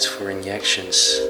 that's for injections.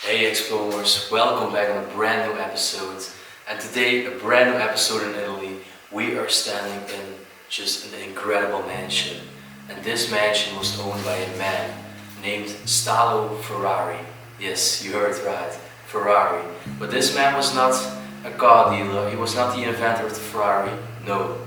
Hey Explorers, welcome back on a brand new episode. And today, a brand new episode in Italy. We are standing in just an incredible mansion. And this mansion was owned by a man named Stalo Ferrari. Yes, you heard right, Ferrari. But this man was not a car dealer, he was not the inventor of the Ferrari. No,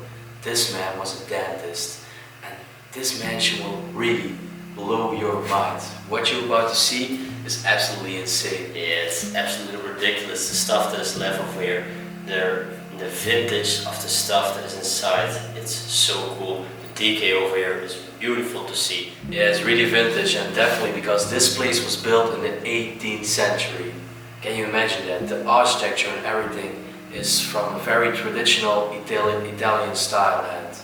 this man was a dentist. And this mansion will really blow your mind. What you're about to see is absolutely insane. Yeah, it's absolutely ridiculous, the stuff that is left over here. The vintage of the stuff that is inside, it's so cool. The decay over here is beautiful to see. Yeah, it's really vintage, and definitely because this place was built in the 18th century. Can you imagine that? The architecture and everything is from a very traditional Italian style, and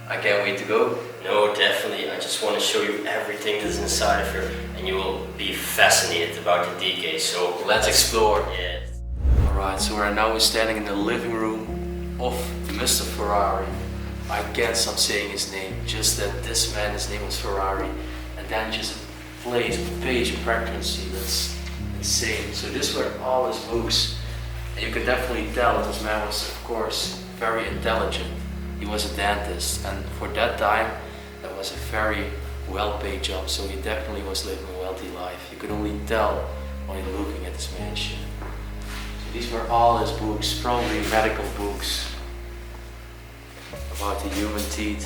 I can't wait to go. No, definitely. I just want to show you everything that's inside of here, and you will be fascinated about the decay. So let's explore. Yeah. Alright, so right now we're standing in the living room of Mr. Ferrari. I can't stop saying his name, just that this man, his name was Ferrari, and then just a page of pregnancy, that's insane. So this were all his books, and you can definitely tell this man was, of course, very intelligent. He was a dentist, and for that time, that was a very well-paid job, so he definitely was living a wealthy life. You could only tell when you're looking at this mansion. So these were all his books, probably medical books about the human teeth.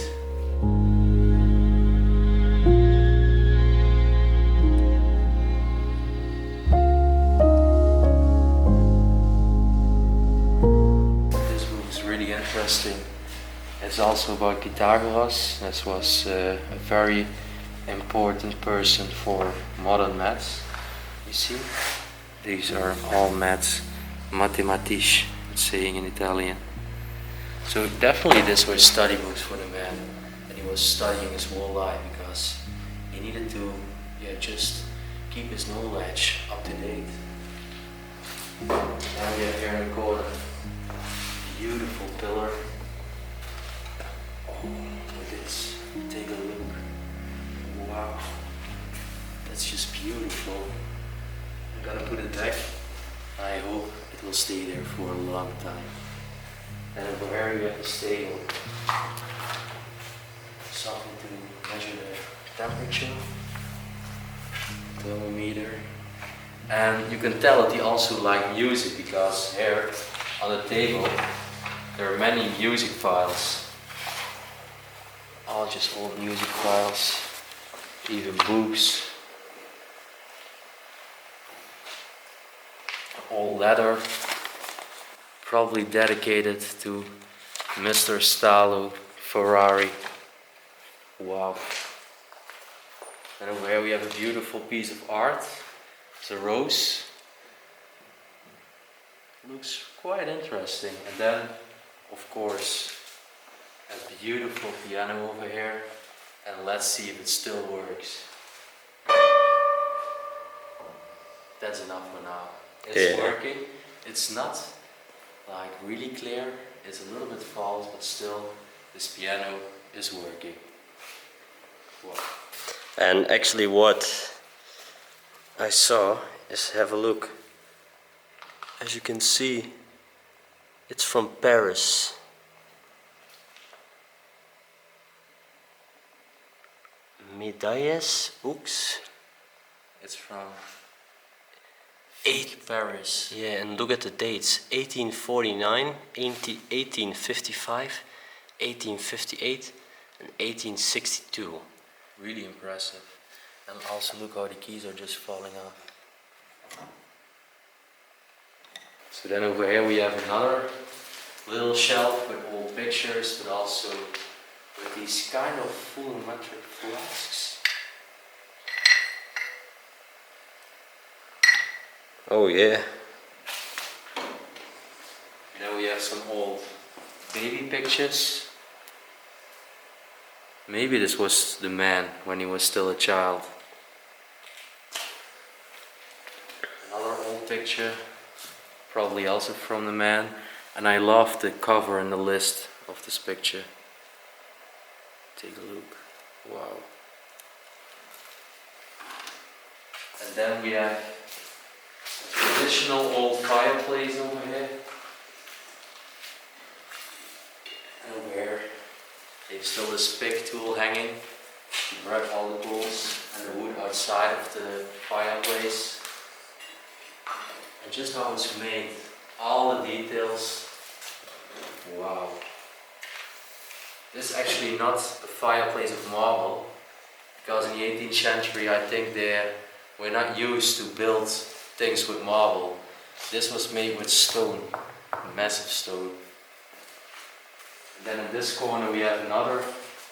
This book is really interesting. It's also about Pythagoras. This was a very important person for modern maths. You see, these are all maths, mathematici, it's saying in Italian. So definitely these were study books for the man, and he was studying his whole life because he needed to just keep his knowledge up to date. Now we have here in the corner a beautiful pillar. Look at this, take a look. Wow, that's just beautiful. I'm gonna put it back. I hope it will stay there for a long time. And over here we have the stable. Something to measure the temperature. Thermometer. And you can tell that he also liked music because here on the table there are many music files. All just old music files, even books, old leather, probably dedicated to Mr. Stalo Ferrari. Wow. And over here we have a beautiful piece of art. It's a rose. Looks quite interesting. And then, of course, a beautiful piano over here, and let's see if it still works. That's enough for now. It's working. It's not like really clear, it's a little bit false, but still this piano is working. Wow. And actually what I saw is, have a look. As you can see, it's from Paris. Medalles books. It's from Paris. Yeah, and look at the dates: 1849, 1855, 1858, and 1862. Really impressive. And also look how the keys are just falling off. So then over here we have another little shelf with old pictures, but also with these kind of volumetric flasks. Oh yeah. we have some old baby pictures. Maybe this was the man when he was still a child. Another old picture, probably also from the man. And I love the cover and the list of this picture. Take a look. Wow. And then we have a traditional old fireplace over here. And over here, there's still this pick tool hanging to break all the bolts and the wood outside of the fireplace. And just how it's made, all the details. Wow. This is actually not a fireplace of marble, because in the 18th century I think they were not used to build things with marble. This was made with stone, massive stone. And then in this corner we have another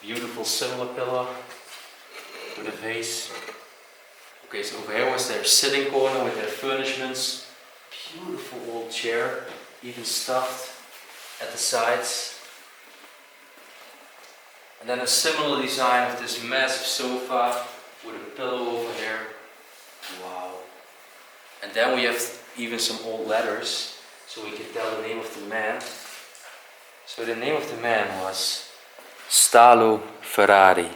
beautiful similar pillar with a vase. Okay, so over here was their sitting corner with their furnishments. Beautiful old chair, even stuffed at the sides. And then a similar design of this massive sofa with a pillow over here. Wow. And then we have even some old letters, so we can tell the name of the man. So the name of the man was Ferrari.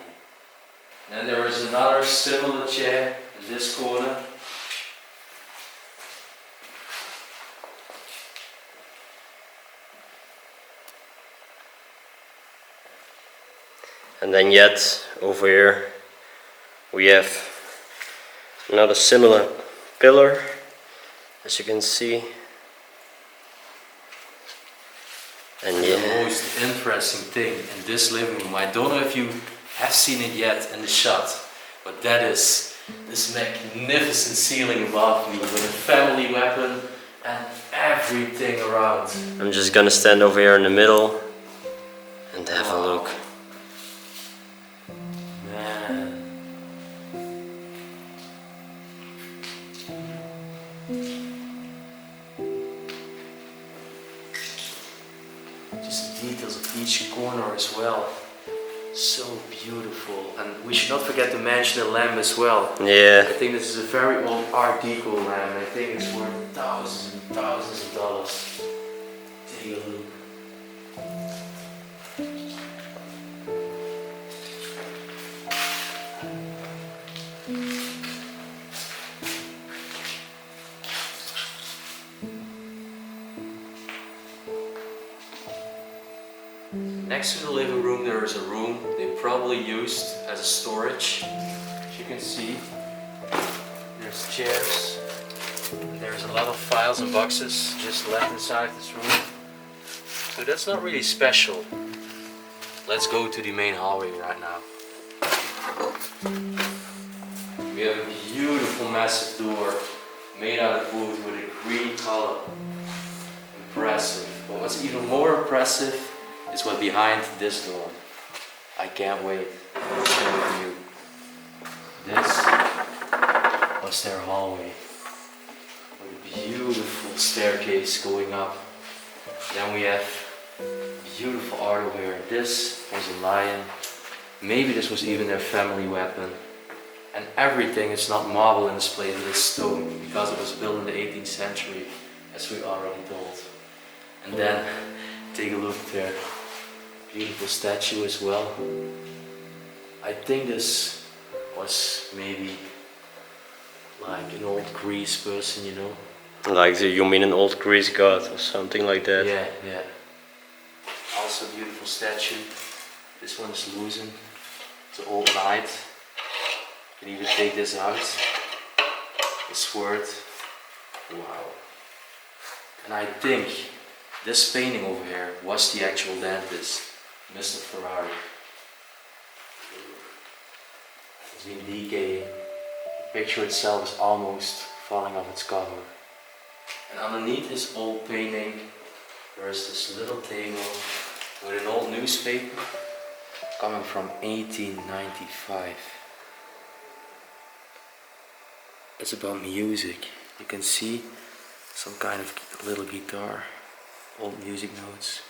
And then there is another similar chair in this corner. And then yet over here we have another similar pillar, as you can see. And The most interesting thing in this living room, I don't know if you have seen it yet in the shot, but that is this magnificent ceiling above me with a family weapon and everything around. I'm just gonna stand over here in the middle and have a look. Man. Just the details of each corner as well. So beautiful. And we should not forget to mention the lamp as well. Yeah. I think this is a very old Art Deco lamp. I think it's worth thousands and thousands of dollars. Take a look. Next to the living room there is a room they probably used as a storage. As you can see, there's chairs. There's a lot of files and boxes just left inside this room. So that's not really special. Let's go to the main hallway right now. We have a beautiful massive door made out of wood with a green color. Impressive. But what's even more impressive is what behind this door. I can't wait to show it to you. This was their hallway with a beautiful staircase going up. Then we have beautiful art over here. This was a lion. Maybe this was even their family weapon. And everything is not marble in this place, it is stone, because it was built in the 18th century, as we already told. And then take a look at their beautiful statue as well. I think this was maybe like an old Greece person, you know? Like you mean an old Greece god or something like that? Yeah, yeah. Also a beautiful statue. This one is loosened. It's an old knight. You can even take this out. The sword. Wow. And I think this painting over here was the actual dentist, Mr. Ferrari. It's been decaying. The picture itself is almost falling off its cover. And underneath this old painting, there is this little table with an old newspaper coming from 1895. It's about music. You can see some kind of little guitar. old music notes.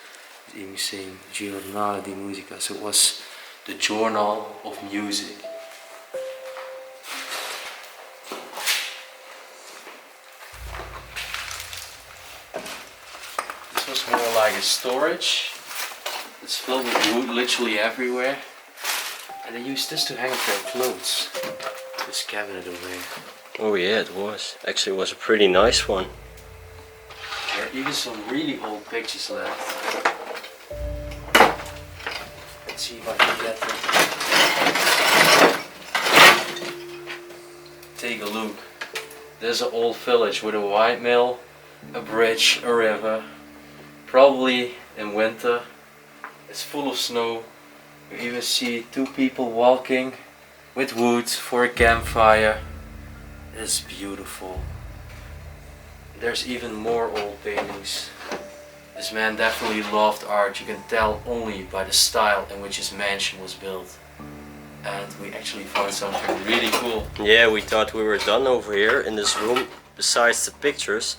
It's even saying Giornale di Musica, so it was the journal of music. This was more like a storage. It's filled with wood literally everywhere. And they used this to hang up their clothes. This cabinet over here. Oh yeah, it was. Actually, it was a pretty nice one. There are even some really old pictures left. Let's see if I can get them. Take a look. There's an old village with a white mill, a bridge, a river. Probably in winter. It's full of snow. You even see two people walking with wood for a campfire. It's beautiful. There's even more old paintings. This man definitely loved art. You can tell only by the style in which his mansion was built. And we actually found something really cool. Yeah, we thought we were done over here in this room, besides the pictures.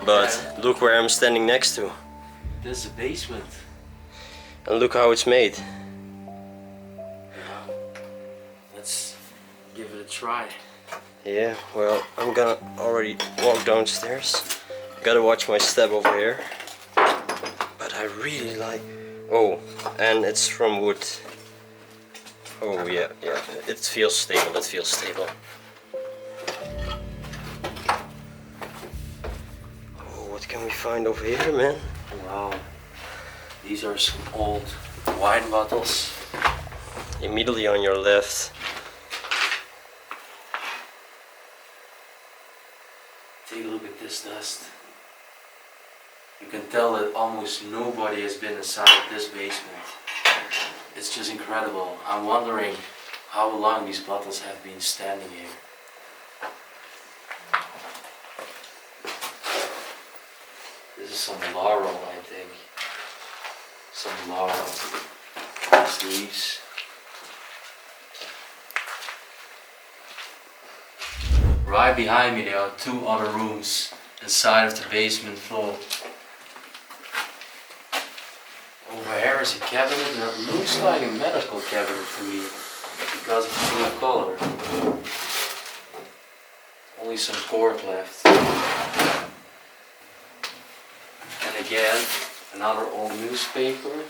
But look where I'm standing next to. This is the basement. And look how it's made. Let's give it a try. Yeah, well, I'm gonna already walk downstairs. Gotta watch my step over here. But I really like... Oh, and it's from wood. Oh yeah, it feels stable, it feels stable. Oh, what can we find over here, man? Wow. These are some old wine bottles. Immediately on your left. Take a look at this dust. You can tell that almost nobody has been inside of this basement. It's just incredible. I'm wondering how long these bottles have been standing here. This is some laurel, I think. Some laurel. These leaves. Right behind me there are two other rooms inside of the basement floor. Over here is a cabinet that looks like a medical cabinet to me because of the blue color. Only some cord left. And again, another old newspaper.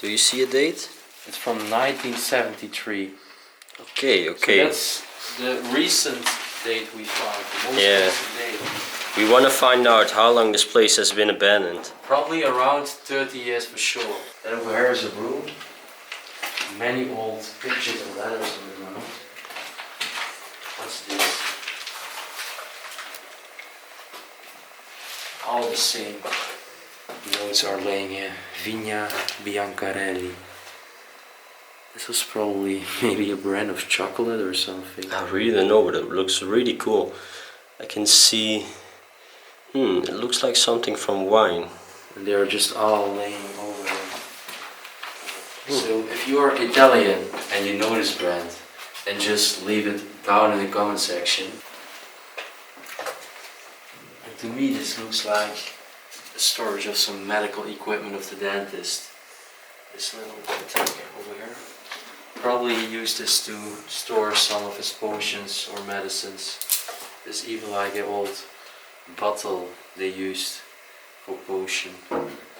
Do you see a date? It's from 1973. Okay. So that's the recent date we found, the most recent date. We want to find out how long this place has been abandoned. Probably around 30 years for sure. And over here is a room. Many old pictures and letters on the ground. What's this? All the same notes are laying here. Vigna Biancarelli. This was probably maybe a brand of chocolate or something. I really don't know, but it looks really cool. I can see... it looks like something from wine. And they're just all laying over here. So if you're Italian and you know this brand, then just leave it down in the comment section. And to me this looks like the storage of some medical equipment of the dentist. This little tank over here. Probably he used this to store some of his potions or medicines. There's even like an old bottle they used for potion,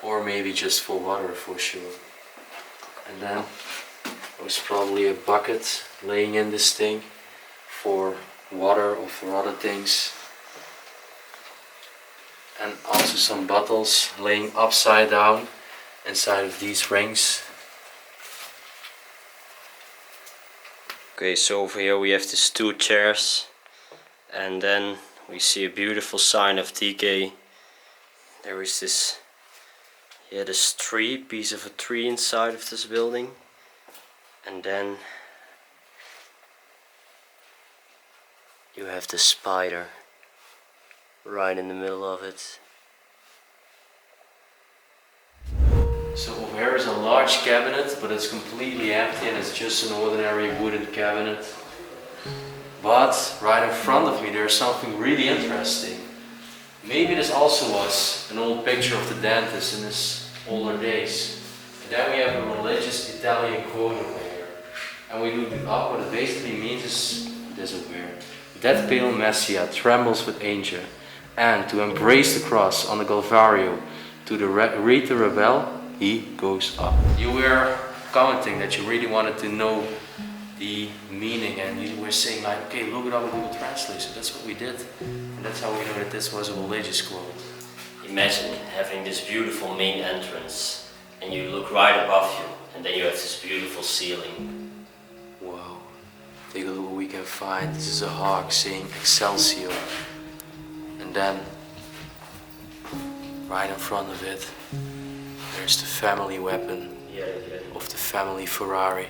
or maybe just for water for sure. And then there was probably a bucket laying in this thing for water or for other things. And also some bottles laying upside down inside of these rings. Okay, so over here we have these two chairs, and then we see a beautiful sign of decay. There is this, this piece of a tree inside of this building, and then you have the spider right in the middle of it. So over here is a large cabinet, but it's completely empty and it's just an ordinary wooden cabinet. But right in front of me there's something really interesting. Maybe this also was an old picture of the dentist in his older days. And then we have a religious Italian quote over here. And we look it up. What it basically means is this over here. That pale Messiah trembles with anger, and to embrace the cross on the Calvario, to the read the rebel, he goes up. You were commenting that you really wanted to know the meaning, and you were saying like, okay, look it up in Google Translate. So that's what we did, and that's how we know that this was a religious quote. Imagine having this beautiful main entrance and you look right above you and then you have this beautiful ceiling. Wow, take a look what we can find. This is a hawk saying Excelsior, and then right in front of it there's the family weapon of the family Ferrari.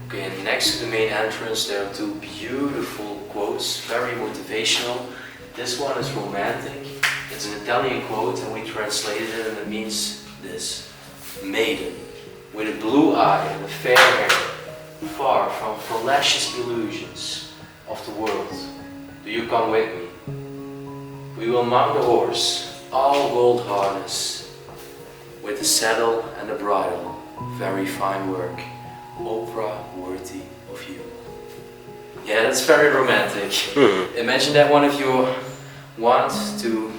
Okay, and next to the main entrance there are two beautiful quotes, very motivational. This one is romantic. It's an Italian quote and we translated it, and it means this: maiden with a blue eye and a fair hair, far from fallacious illusions of the world, do you come with me? We will mount the horse, all gold harness, with the saddle and the bridle, very fine work, Oprah worthy of you. Yeah, that's very romantic. Imagine that one if you want to,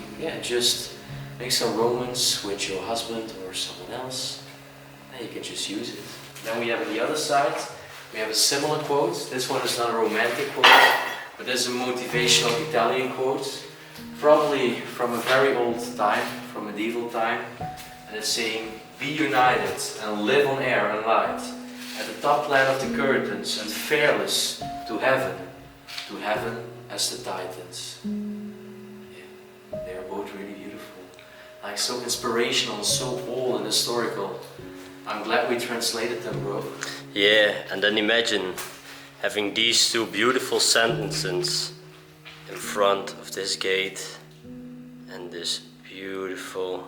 just make some romance with your husband or someone else, then you can just use it. Then we have on the other side, we have a similar quote. This one is not a romantic quote, but this is a motivational Italian quote, probably from a very old time, from medieval time, and it's saying, be united and live on air and light, at the top land of the curtains and fearless to heaven as the Titans. Yeah, they are both really beautiful, like so inspirational and so old and historical. I'm glad we translated them, bro. Yeah, and then imagine having these two beautiful sentences in front of this gate and this beautiful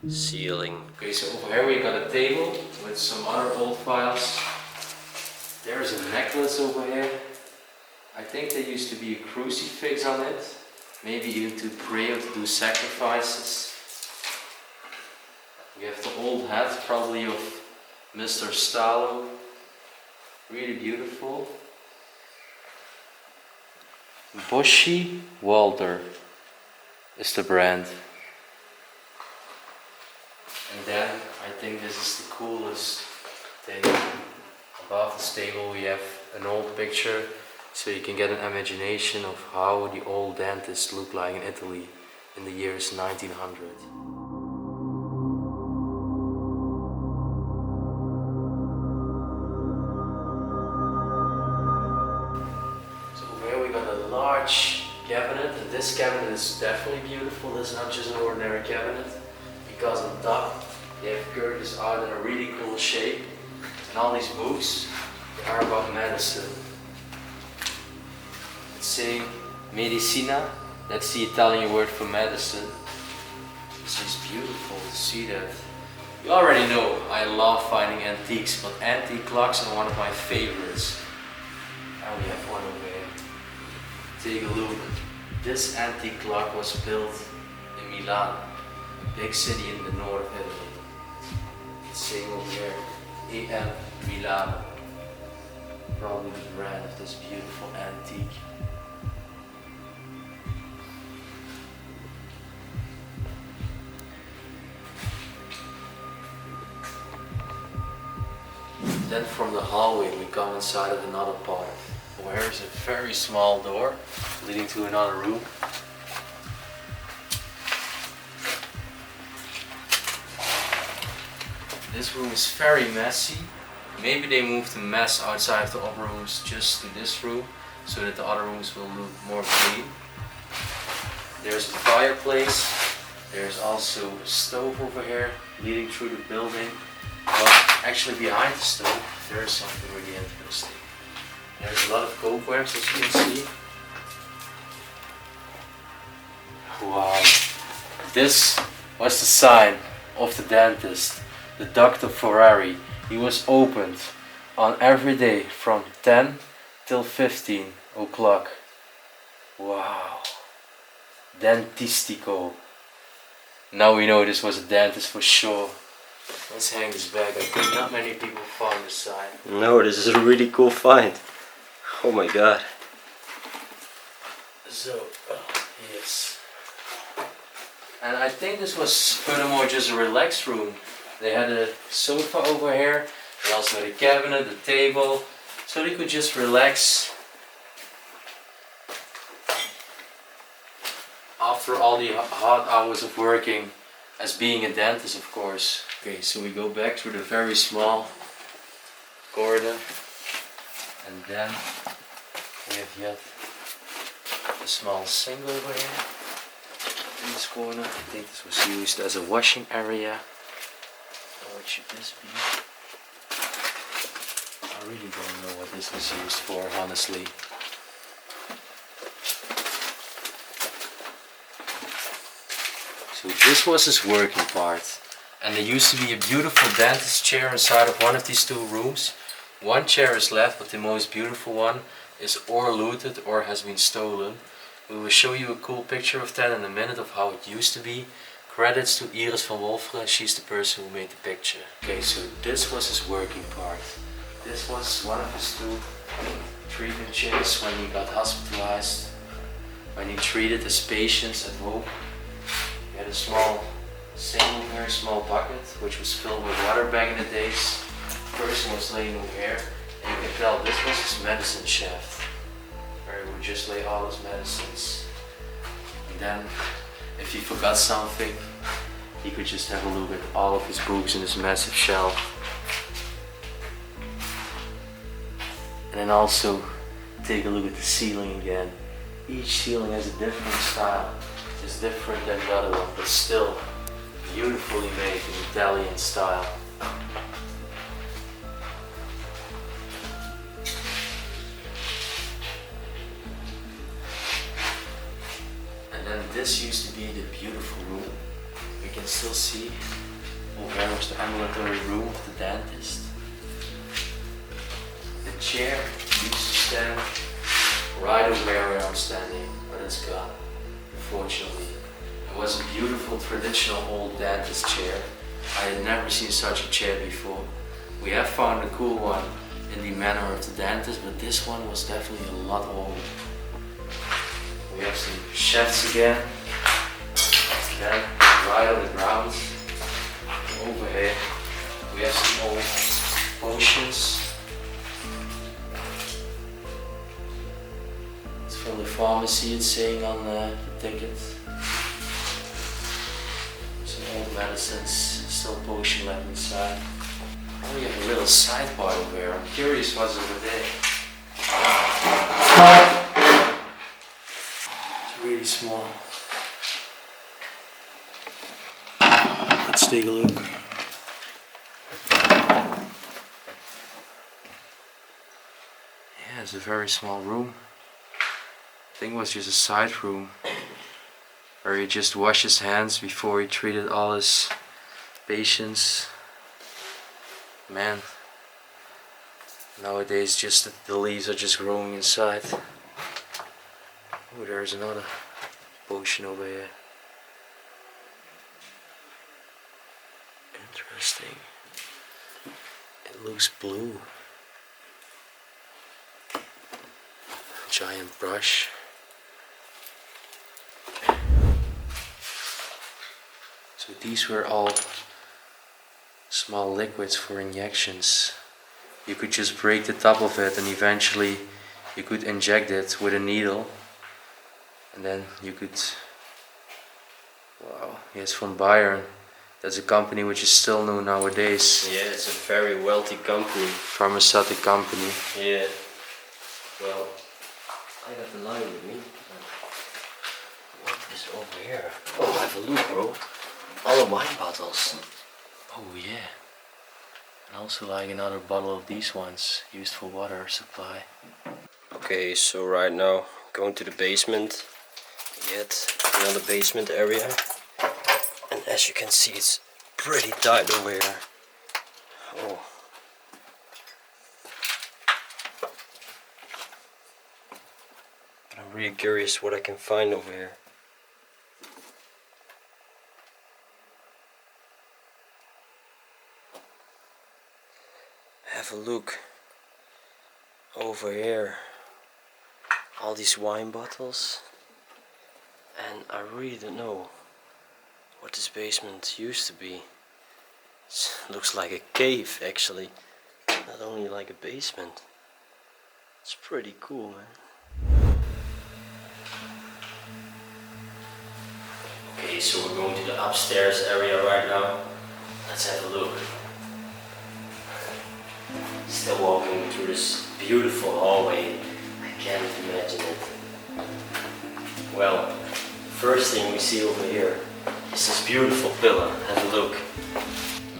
ceiling. Okay, so over here we got a table with some other old files. There's a necklace over here. I think there used to be a crucifix on it. Maybe even to pray or to do sacrifices. We have the old hat, probably of Mr. Stallo. Really beautiful. Boshi Walter is the brand. And then I think this is the coolest thing. Above this table we have an old picture, so you can get an imagination of how the old dentists looked like in Italy in the years 1900. So over here we got a large cabinet, and this cabinet is definitely beautiful. This is not just an ordinary cabinet, because on top they have curtains out in a really cool shape, and all these books are about medicine. It's saying medicina, that's the Italian word for medicine. It's just beautiful to see that. You already know I love finding antiques, but antique clocks are one of my favorites. And we have one over here. Take a look. This antique clock was built in Milan, a big city in the north of Italy. It's saying over here, AM Milano. Probably the brand of this beautiful antique. Then from the hallway we come inside of another part. Where is a very small door leading to another room. This room is very messy. Maybe they moved the mess outside of the upper rooms just to this room, so that the other rooms will look more clean. There's a fireplace. There's also a stove over here leading through the building. But actually behind the stove there is something really interesting. There's a lot of copewares, as you can see. Wow. This was the sign of the dentist, the Dr. Ferrari. He was opened on every day from 10 till 15 o'clock. Wow. Dentistico. Now we know this was a dentist for sure. Let's hang this back. I think not many people found this sign. No, this is a really cool find. Oh my god. So, yes. And I think this was furthermore just a relaxed room. They had a sofa over here. They also had a cabinet, a table. So they could just relax after all the hard hours of working as being a dentist, of course. Okay, so we go back through the very small corridor, and then we have yet a small sink over here in this corner. I think this was used as a washing area. Or what should this be? I really don't know what this was used for, honestly. So this was his working part. And there used to be a beautiful dentist chair inside of one of these two rooms. One chair is left, but the most beautiful one is or looted or has been stolen. We will show you a cool picture of that in a minute of how it used to be. Credits to Iris van Wolferen, she's the person who made the picture. Okay, so this was his working part. This was one of his two treatment chairs when he got hospitalized, when he treated his patients at home. He had a small single here, small bucket, which was filled with water back in the days. The person was laying over here, and you can tell this was his medicine shaft, where he would just lay all his medicines. And then, if he forgot something, he could just have a look at all of his books in this massive shelf. And then also take a look at the ceiling again. Each ceiling has a different style. It's different than the other one, but still beautifully made in Italian style. And then this used to be the beautiful room. You can still see over there was the ambulatory room of the dentist. The chair used to stand right over where I'm standing, but it's gone, unfortunately. It was a beautiful traditional old dentist chair. I had never seen such a chair before. We have found a cool one in the manner of the dentist, but this one was definitely a lot older. We have some chefs again. Then, right on the ground, over here, we have some old potions. It's from the pharmacy, it's saying on the ticket. Some old medicines, still potion left inside. Oh, we have a little side part over here. I'm curious what's over there. It's really small. Let's take a look. Yeah, it's a very small room. I think it was just a side room where he just washed his hands before he treated all his patients. Man, nowadays just the leaves are just growing inside. Oh, there's another potion over here. Interesting. It looks blue. Giant brush. So these were all small liquids for injections. You could just break the top of it and eventually you could inject it with a needle. And then you could... Wow, yes, from Bayern. That's a company which is still known nowadays. Yeah, it's a very wealthy company. Pharmaceutical company. Yeah. Well, I got the line with me. What is over here? Oh, have a look, bro. All of wine bottles. Oh yeah. And also like another bottle of these ones used for water supply. Okay, so right now going to the basement. Yet another basement area. And as you can see, it's pretty tight over here. Oh. really curious what I can find over here. Have a look over here. All these wine bottles. And I really don't know what this basement used to be. It looks like a cave actually, not only like a basement. It's pretty cool, man. Okay, so we're going to the upstairs area right now. Let's have a look. Still walking through this beautiful hallway. I can't imagine it. Well, first thing we see over here is this beautiful pillar. Have a look.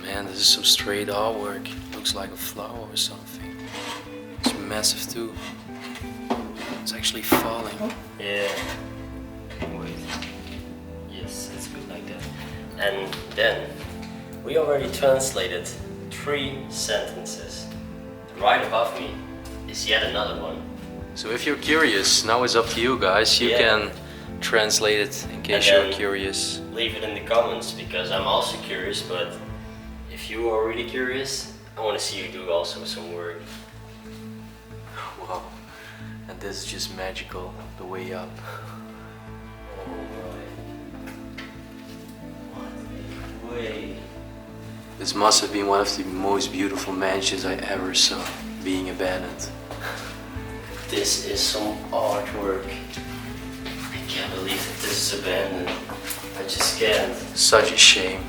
Man, this is some straight artwork. Looks like a flower or something. It's massive too. It's actually falling. Yeah. Wait. Yes, it's good like that. And then we already translated 3 sentences. Right above me is yet another one. So if you're curious, now it's up to you guys. You can translate it in case you're curious. Leave it in the comments because I'm also curious, but if you are really curious, I want to see you do also some work. Wow. And this is just magical, the way up. Oh my. What a way. This must have been one of the most beautiful mansions I ever saw, being abandoned. This is some artwork. I can't believe that this is abandoned. I just can't. Such a shame.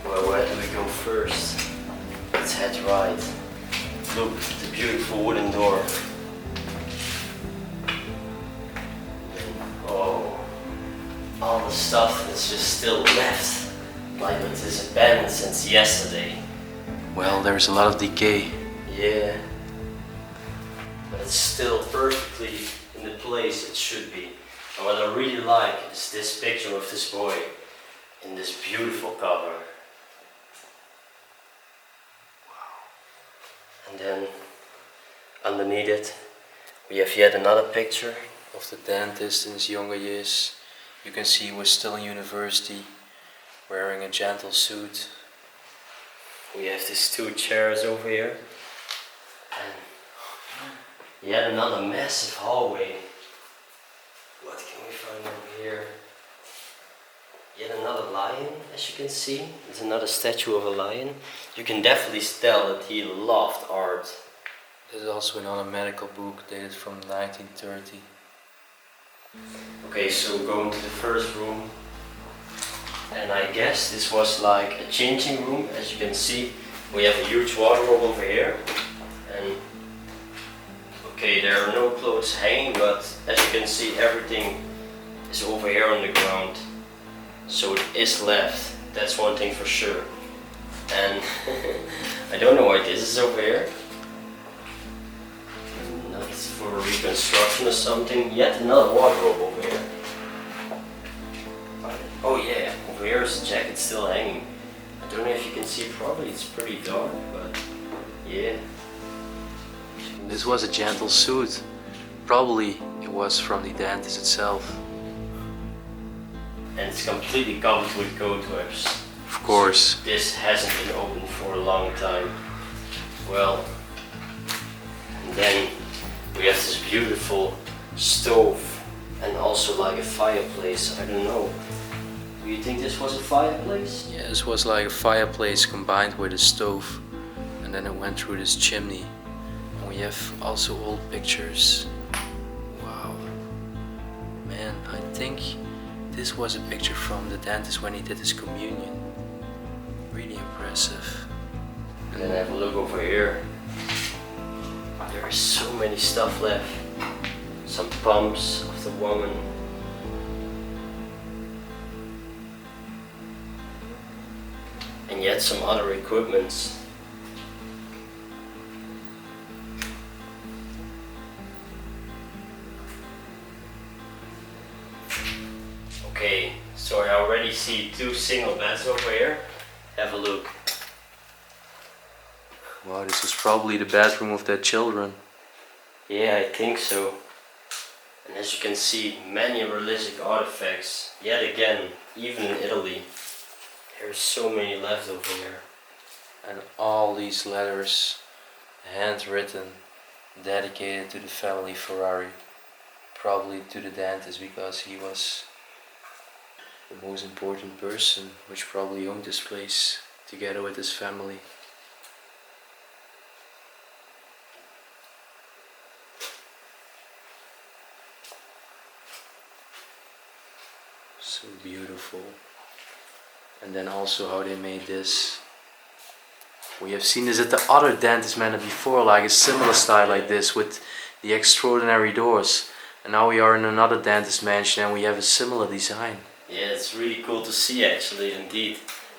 Well, where do we go first? Let's head right. Look, the beautiful wooden door. Oh, all the stuff that's just still left. Like it is abandoned since yesterday. Well, there's a lot of decay. Yeah. But it's still perfectly in the place it should be. And what I really like is this picture of this boy in this beautiful cover. Wow. And then underneath it we have yet another picture Of the dentist in his younger years. You can see he was still in university, wearing a gentle suit. We have these 2 chairs over here. And yet another massive hallway. What can we find over here? Yet another lion, as you can see. There's another statue of a lion. You can definitely tell that he loved art. There's also another medical book dated from 1930. Okay, so going to the first room. And I guess this was like a changing room. As you can see, we have a huge wardrobe over here. And okay, there are no clothes hanging, but as you can see, everything is over here on the ground. So it is left, that's one thing for sure. And I don't know why this is over here. That's for reconstruction or something. Yet another wardrobe over here. Oh yeah, over here is the jacket still hanging. I don't know if you can see, probably it's pretty dark, but yeah. This was a gentle suit. Probably it was from the dentist itself. And it's completely covered with cobwebs. Of course. So this hasn't been opened for a long time. Well, and then we have this beautiful stove and also like a fireplace. I don't know. Do you think this was a fireplace? Yeah, this was like a fireplace combined with a stove. And then it went through this chimney. And we have also old pictures. Wow. Man, I think this was a picture from the dentist when he did his communion. Really impressive. And then have a look over here. There is so many stuff left. Some pumps of the woman. And yet some other equipments. Okay, so I already see 2 single beds over here. Have a look. Wow, this is probably the bedroom of their children. Yeah, I think so. And as you can see, many religious artifacts, yet again, even in Italy. There's so many left over here. And all these letters, handwritten, dedicated to the family Ferrari. Probably to the dentist, because he was the most important person, which probably owned this place together with his family. So beautiful. And then also how they made this. We have seen this at the other dentist manor before, like a similar style like this with the extraordinary doors. And now we are in another dentist mansion and we have a similar design. Yeah, it's really cool to see actually, indeed.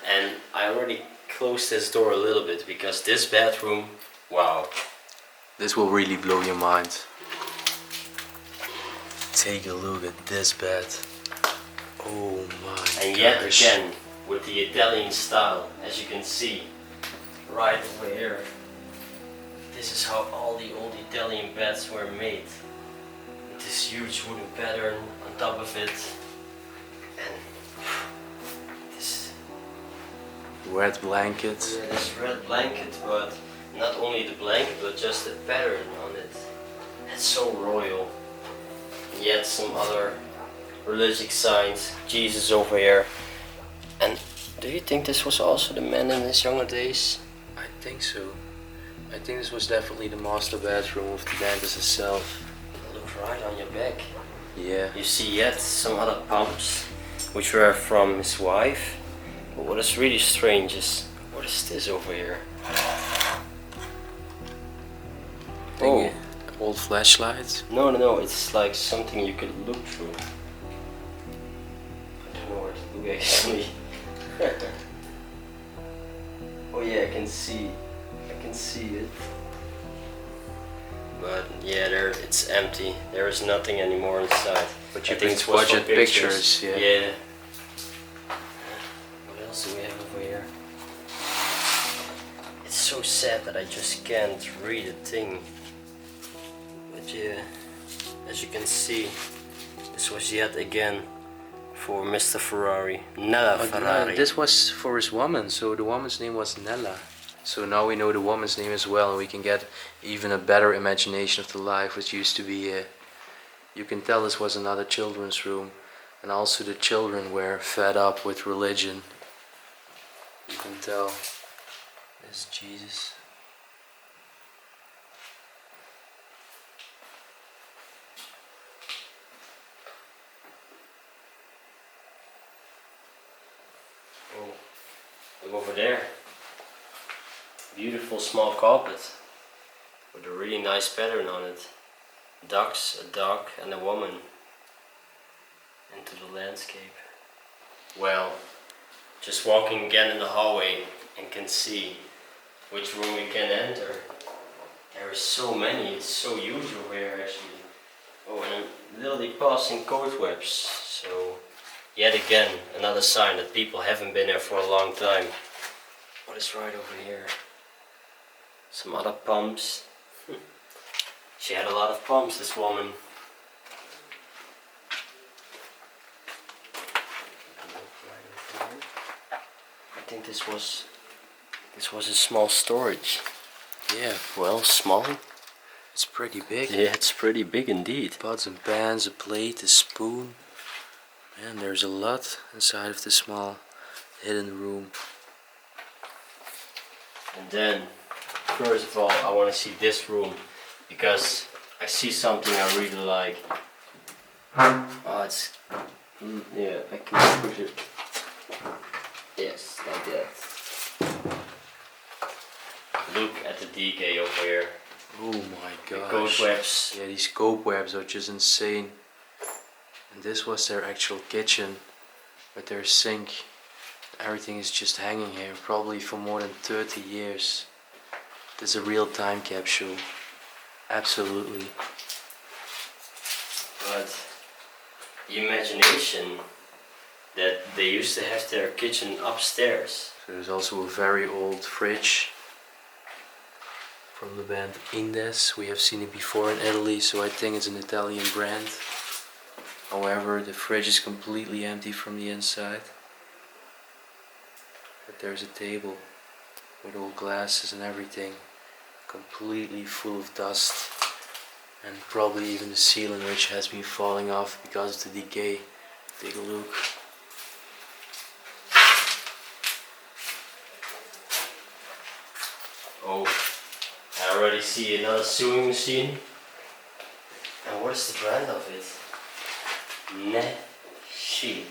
And I already closed this door a little bit because this bathroom, wow. This will really blow your mind. Take a look at this bed. Oh my gosh. And yet again, with the Italian style, as you can see, right over here. This is how all the old Italian beds were made. With this huge wooden pattern on top of it. And this red blanket. yeah, this red blanket, but not only the blanket, but just the pattern on it. It's so royal. And yet some other religious signs. Jesus over here. And do you think this was also the man in his younger days? I think so. I think this was definitely the master bedroom of the dentist itself. Look right on your back. Yeah. You see yet some other pumps, which were from his wife. But what is really strange is, what is this over here? Oh, Old flashlight. no, it's like something you could look through. I don't know where to look actually. Oh yeah, I can see it. But yeah, it's empty. There is nothing anymore inside. But you I think print it was for budget pictures, yeah. Yeah. What else do we have over here? It's so sad that I just can't read a thing. But yeah, as you can see, this was yet again for Mr. Ferrari, Nella Ferrari. This was for his woman, so the woman's name was Nella. So now we know the woman's name as well, and we can get even a better imagination of the life which used to be here. You can tell this was another children's room, and also the children were fed up with religion. You can tell. There's Jesus. Oh, look over there. Beautiful small carpet with a really nice pattern on it. Ducks, a dog and a woman into the landscape. Well, just walking again in the hallway and can see which room we can enter. There are so many, it's so huge over here actually. Oh, and I'm literally passing cobwebs, so yet again another sign that people haven't been there for a long time. What is right over here? Some other pumps. She had a lot of pumps, this woman. I think this was a small storage. Yeah, Well, small. it's pretty big. Yeah, it's pretty big indeed. Pots and pans, a plate, a spoon. Man, there's a lot inside of this small hidden room. And then, first of all, I want to see this room because I see something I really like. Oh, it's yeah, I can push it. Yes, like that. Look at the decay over here. Oh my The gosh. cobwebs. Yeah, these cobwebs are just insane. And this was their actual kitchen with their sink. Everything is just hanging here, probably for more than 30 years. This is a real time capsule. Absolutely. But the imagination that they used to have their kitchen upstairs. So there's also a very old fridge from the band Indes. We have seen it before in Italy, so I think it's an Italian brand. However, the fridge is completely empty from the inside. But there's a table with all glasses and everything, completely full of dust, and probably even the ceiling, which has been falling off because of the decay. Take a look. Oh, I already see another sewing machine. And what is the brand of it? Neshi.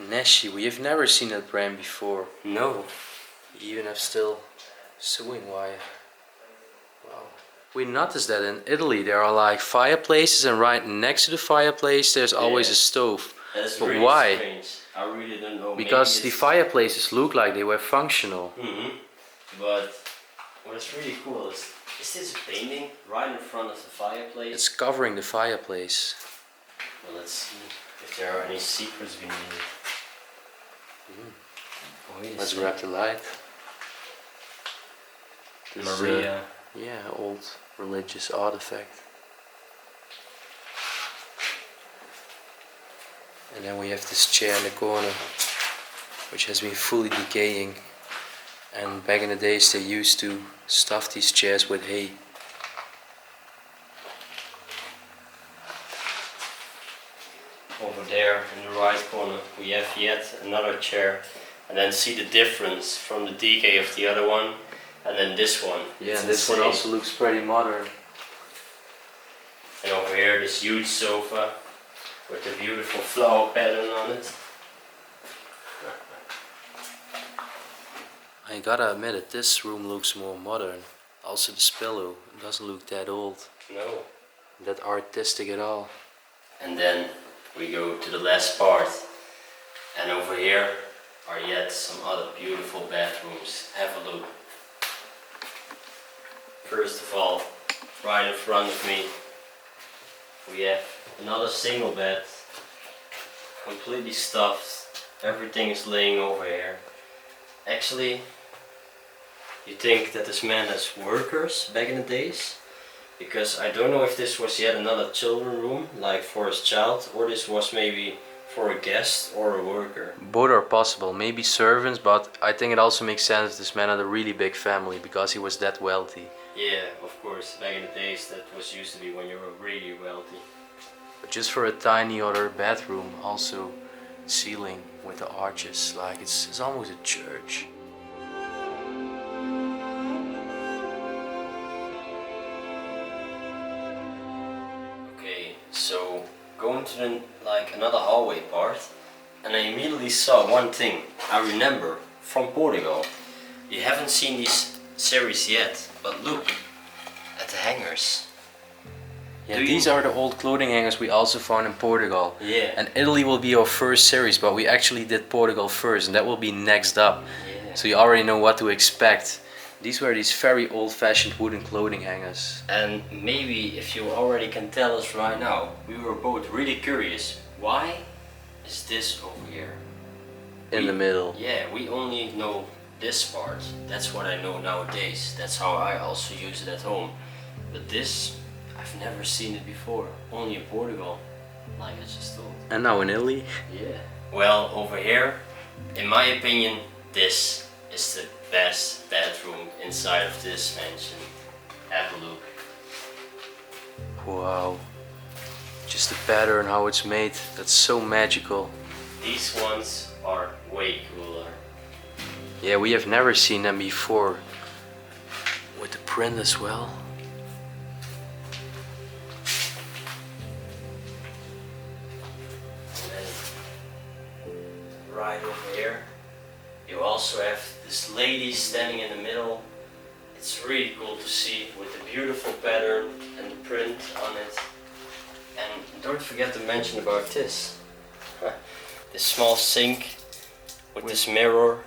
Neshi, we have never seen that brand before. No. We even have still sewing wire. Wow. We noticed that in Italy there are like fireplaces, and right next to the fireplace there's always a stove. That's But really why? strange. I really don't know. Because the fireplaces look like they were functional. But what's really cool is this a painting right in front of the fireplace? It's covering the fireplace. Well, let's see if there are any secrets beneath it. Oh, wait a Let's second. grab the light. This is Maria. yeah, old religious artifact. And then we have this chair in the corner, which has been fully decaying. And back in the days they used to stuff these chairs with hay. Over there in the right corner we have yet another chair, and then see the difference from the decay of the other one and then this one. Yeah, It's and this one insane. also looks pretty modern. And over here this huge sofa with the beautiful flower pattern on it. I gotta admit it, this room looks more modern. Also this pillow, it doesn't look that old, No. that artistic at all. And then we go to the last part, and over here are yet some other beautiful bedrooms. Have a look. First of all, right in front of me we have another single bed, completely stuffed. Everything is laying over here. Actually, you think that this man has workers back in the days? Because I don't know if this was yet another children room, like for his child, or this was maybe for a guest or a worker. Both are possible, maybe servants, but I think it also makes sense this man had a really big family because he was that wealthy. Yeah, of course, back in the days that was used to be when you were really wealthy. But just for a tiny other bedroom, also ceiling with the arches, like it's almost a church. Okay, so going to the, like another hallway part, and I immediately saw one thing I remember from Portugal. You haven't seen this series yet, but look at the hangers. Yeah, Do you- these are the old clothing hangers we also found in Portugal. Yeah. And Italy will be our first series, but we actually did Portugal first, and that will be next up. Yeah. So you already know what to expect. These were these very old-fashioned wooden clothing hangers. And maybe if you already can tell us right now, we were both really curious. Why is this over here? In the middle. Yeah, we only know this part. That's what I know nowadays. That's how I also use it at home. But this, I've never seen it before. Only in Portugal, like I just told. And now in Italy. Yeah. Well, over here, in my opinion, this is the best bedroom inside of this mansion. Have a look. Wow. Just the pattern, how it's made, that's so magical. These ones are way cooler. Yeah, we have never seen them before. With the print as well. And then right over here, you also have this lady standing in the middle. It's really cool to see with the beautiful pattern and the print on it. And don't forget to mention about this. This small sink with this mirror.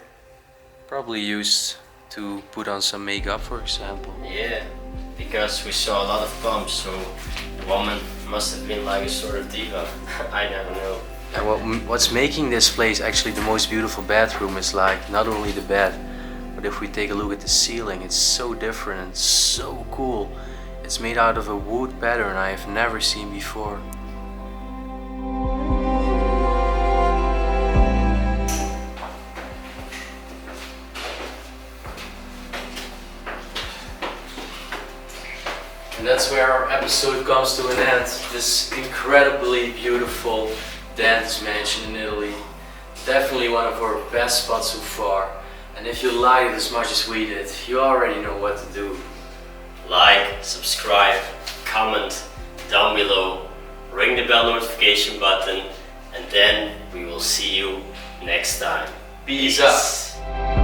Probably used to put on some makeup, for example. Yeah, because we saw a lot of bumps, so the woman must have been like a sort of diva. I never know. And what's making this place actually the most beautiful bedroom is like not only the bed, but if we take a look at the ceiling, it's so different and so cool. It's It's made out of a wood pattern I have never seen before. And that's where our episode comes to an end. This incredibly beautiful dentist mansion in Italy. Definitely one of our best spots so far. And if you liked it as much as we did, you already know what to do. Like, subscribe, comment down below, ring the bell notification button, and then we will see you next time. Peace out.